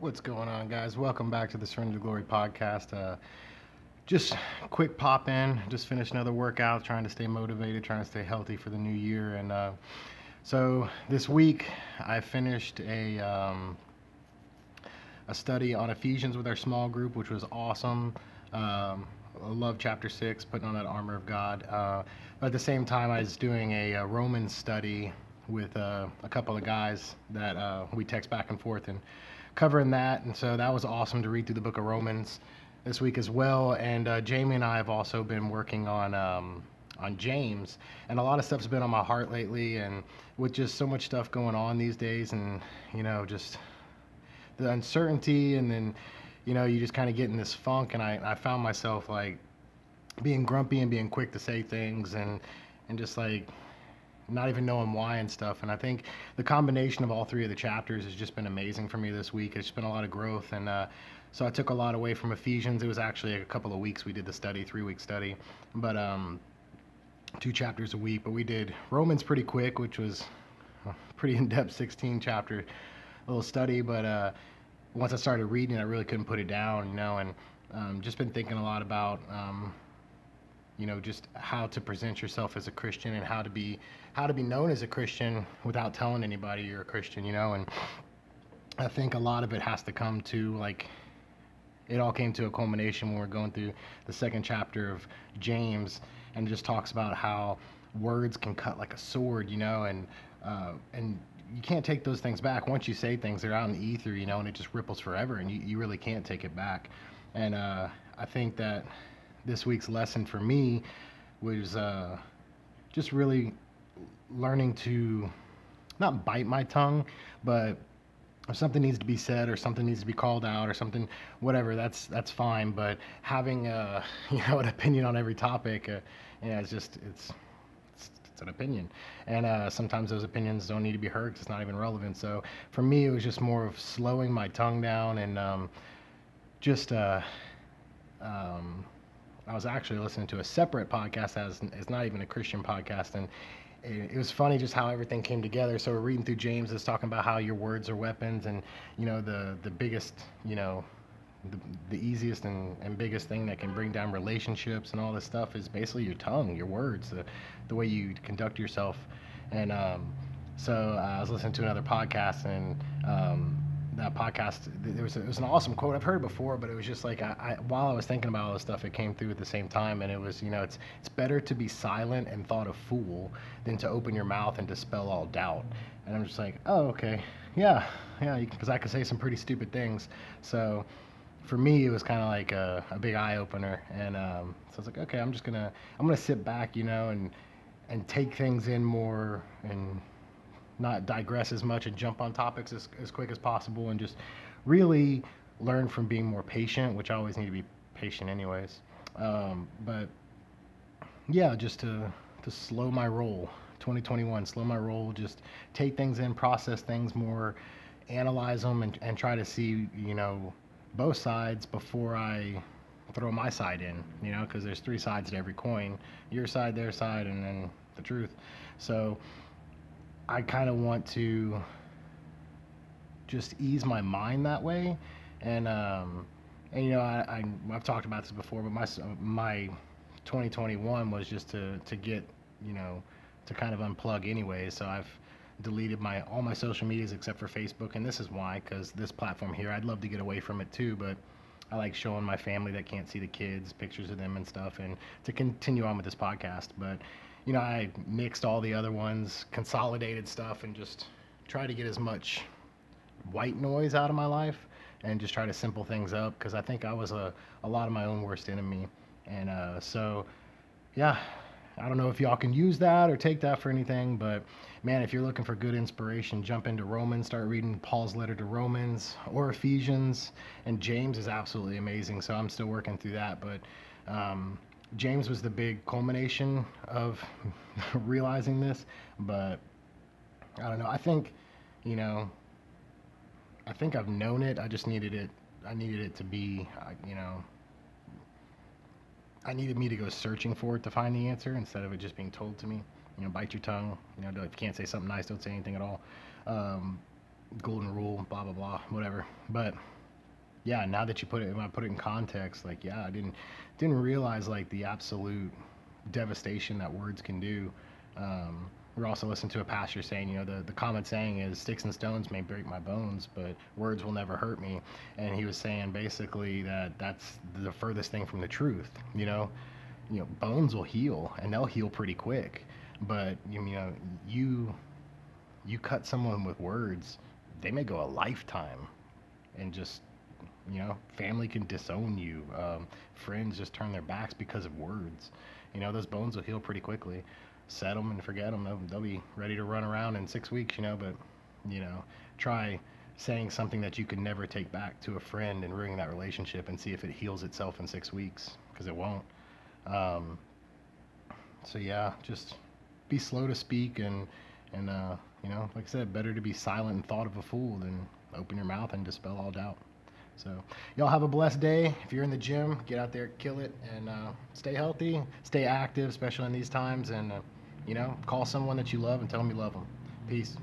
What's going on, guys? Welcome back to the Surrender to Glory podcast. Just quick pop in. Just finished another workout, trying to stay motivated, trying to stay healthy for the new year. And so this week, I finished a study on Ephesians with our small group, which was awesome. I love chapter 6, putting on that armor of God. But at the same time, I was doing a Romans study with a couple of guys that we text back and forth and covering that. And so that was awesome to read through the book of Romans this week as well. And Jamie and I have also been working on James, and a lot of stuff's been on my heart lately. And with just so much stuff going on these days, and just the uncertainty, and then you just kind of get in this funk. And I found myself like being grumpy and being quick to say things, and just like not even knowing why and stuff. And I think the combination of all three of the chapters has just been amazing for me this week. It's been a lot of growth. And so I took a lot away from Ephesians. It was actually a couple of weeks we did the study, 3-week study, but 2 chapters a week. But we did Romans pretty quick, which was a pretty in-depth 16 chapter little study. But once I started reading, I really couldn't put it down, and just been thinking a lot about just how to present yourself as a Christian, and how to be known as a Christian without telling anybody you're a Christian. And I think a lot of it has to come to, like, it all came to a culmination when we're going through the second chapter of James, and just talks about how words can cut like a sword, and you can't take those things back. Once you say things, they're out in the ether, and it just ripples forever, and you really can't take it back. And I think that this week's lesson for me was just really learning to not bite my tongue, but if something needs to be said, or something needs to be called out, or something, whatever, that's fine. But having an opinion on every topic, it's an opinion, and sometimes those opinions don't need to be heard because it's not even relevant. So for me, it was just more of slowing my tongue down, and just I was actually listening to a separate podcast as it's not even a Christian podcast, and it was funny just how everything came together. So we're reading through James, it's talking about how your words are weapons, and the biggest, the easiest and biggest thing that can bring down relationships and all this stuff is basically your tongue, your words, the way you conduct yourself. And so I was listening to another podcast, and that podcast, it was an awesome quote. I've heard it before, but it was just like while I was thinking about all this stuff, it came through at the same time. And it was, it's better to be silent and thought a fool than to open your mouth and dispel all doubt. And I'm just like, oh, okay, yeah, because I could say some pretty stupid things. So for me, it was kind of like a big eye opener. And so I was like, okay, I'm gonna sit back, and take things in more, and not digress as much, and jump on topics as quick as possible, and just really learn from being more patient, which I always need to be patient anyways. But yeah, just to slow my roll. 2021, slow my roll, just take things in, process things more, analyze them, and try to see, both sides before I throw my side in, because there's three sides to every coin: your side, their side, and then the truth. So I kind of want to just ease my mind that way. And I've talked about this before, but my 2021 was just to get, to kind of unplug anyway. So I've deleted all my social medias except for Facebook, and this is why, because this platform here, I'd love to get away from it too, but I like showing my family that can't see the kids pictures of them and stuff, and to continue on with this podcast. But I mixed all the other ones, consolidated stuff, and just try to get as much white noise out of my life, and just try to simple things up, because I think I was a lot of my own worst enemy. And so yeah, I don't know if y'all can use that or take that for anything, but man, if you're looking for good inspiration, jump into Romans, start reading Paul's letter to Romans, or Ephesians. And James is absolutely amazing, so I'm still working through that. But James was the big culmination of realizing this. But I don't know. You know, I think I've known it. I just needed it. I needed it to be, I needed me to go searching for it to find the answer, instead of it just being told to me. Bite your tongue. If you can't say something nice, don't say anything at all. golden rule, blah blah blah, whatever. But yeah, now that you put it, when I put it in context, like yeah, I didn't realize like the absolute devastation that words can do. We're also listening to a pastor saying, the common saying is sticks and stones may break my bones, but words will never hurt me. And he was saying basically that that's the furthest thing from the truth. Bones will heal and they'll heal pretty quick, but you you cut someone with words, they may go a lifetime and just family can disown you. Friends just turn their backs because of words. Those bones will heal pretty quickly. Set them and forget them. They'll be ready to run around in 6 weeks. But you know, try saying something that you could never take back to a friend and ruining that relationship and see if it heals itself in 6 weeks, because it won't. Um, so yeah, just be slow to speak and like I said, better to be silent and thought of a fool than open your mouth and dispel all doubt. So, y'all have a blessed day. If you're in the gym, get out there, kill it, and stay healthy, stay active, especially in these times. And, call someone that you love and tell them you love them. Peace.